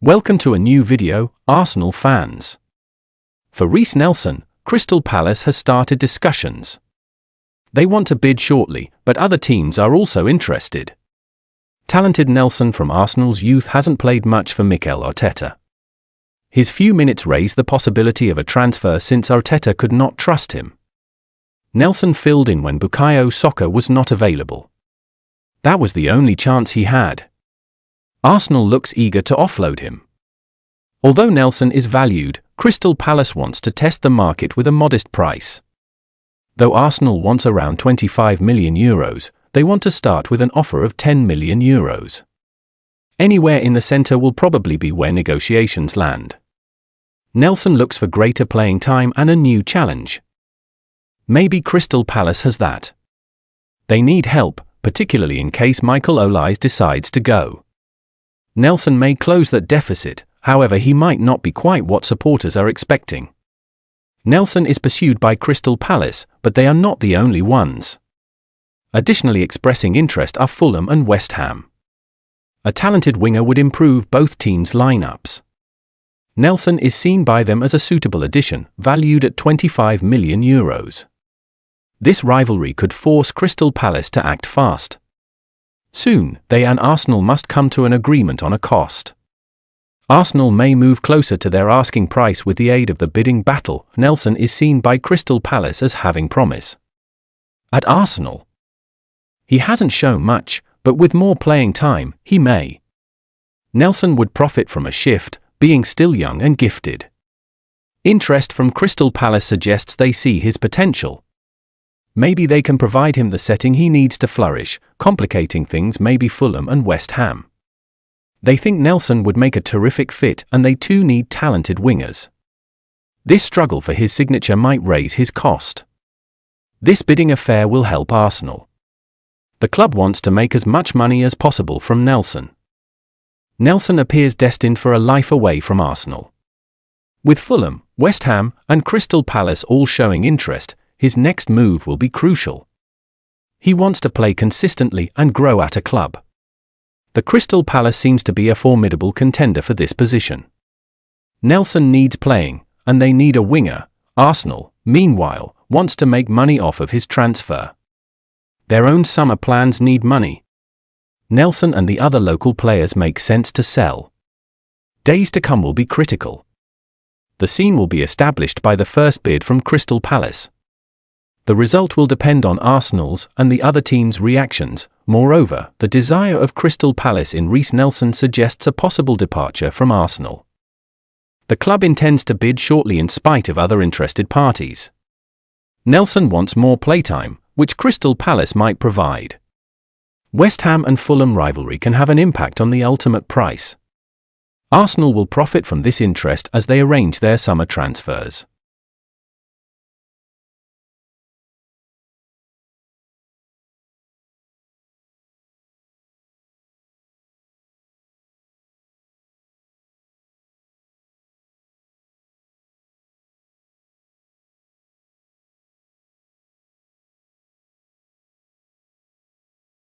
Welcome to a new video, Arsenal fans. For Reiss Nelson, Crystal Palace has started discussions. They want to bid shortly, but other teams are also interested. Talented Nelson from Arsenal's youth hasn't played much for Mikel Arteta. His few minutes raised the possibility of a transfer since Arteta could not trust him. Nelson filled in when Bukayo Saka was not available. That was the only chance he had. Arsenal looks eager to offload him. Although Nelson is valued, Crystal Palace wants to test the market with a modest price. Though Arsenal wants around €25 million, they want to start with an offer of €10 million. Anywhere in the centre will probably be where negotiations land. Nelson looks for greater playing time and a new challenge. Maybe Crystal Palace has that. They need help, particularly in case Michael Olise decides to go. Nelson may close that deficit, however he might not be quite what supporters are expecting. Nelson is pursued by Crystal Palace, but they are not the only ones. Additionally expressing interest are Fulham and West Ham. A talented winger would improve both teams' lineups. Nelson is seen by them as a suitable addition, valued at €25 million. This rivalry could force Crystal Palace to act fast. Soon, they and Arsenal must come to an agreement on a cost. Arsenal may move closer to their asking price with the aid of the bidding battle. Nelson is seen by Crystal Palace as having promise. At Arsenal, he hasn't shown much, but with more playing time, he may. Nelson would profit from a shift, being still young and gifted. Interest from Crystal Palace suggests they see his potential. Maybe they can provide him the setting he needs to flourish. Complicating things may be Fulham and West Ham. They think Nelson would make a terrific fit, and they too need talented wingers. This struggle for his signature might raise his cost. This bidding affair will help Arsenal. The club wants to make as much money as possible from Nelson. Nelson appears destined for a life away from Arsenal. With Fulham, West Ham, and Crystal Palace all showing interest, his next move will be crucial. He wants to play consistently and grow at a club. The Crystal Palace seems to be a formidable contender for this position. Nelson needs playing, and they need a winger. Arsenal, meanwhile, wants to make money off of his transfer. Their own summer plans need money. Nelson and the other local players make sense to sell. Days to come will be critical. The scene will be established by the first bid from Crystal Palace. The result will depend on Arsenal's and the other teams' reactions. Moreover, the desire of Crystal Palace in Reiss Nelson suggests a possible departure from Arsenal. The club intends to bid shortly in spite of other interested parties. Nelson wants more playtime, which Crystal Palace might provide. West Ham and Fulham rivalry can have an impact on the ultimate price. Arsenal will profit from this interest as they arrange their summer transfers.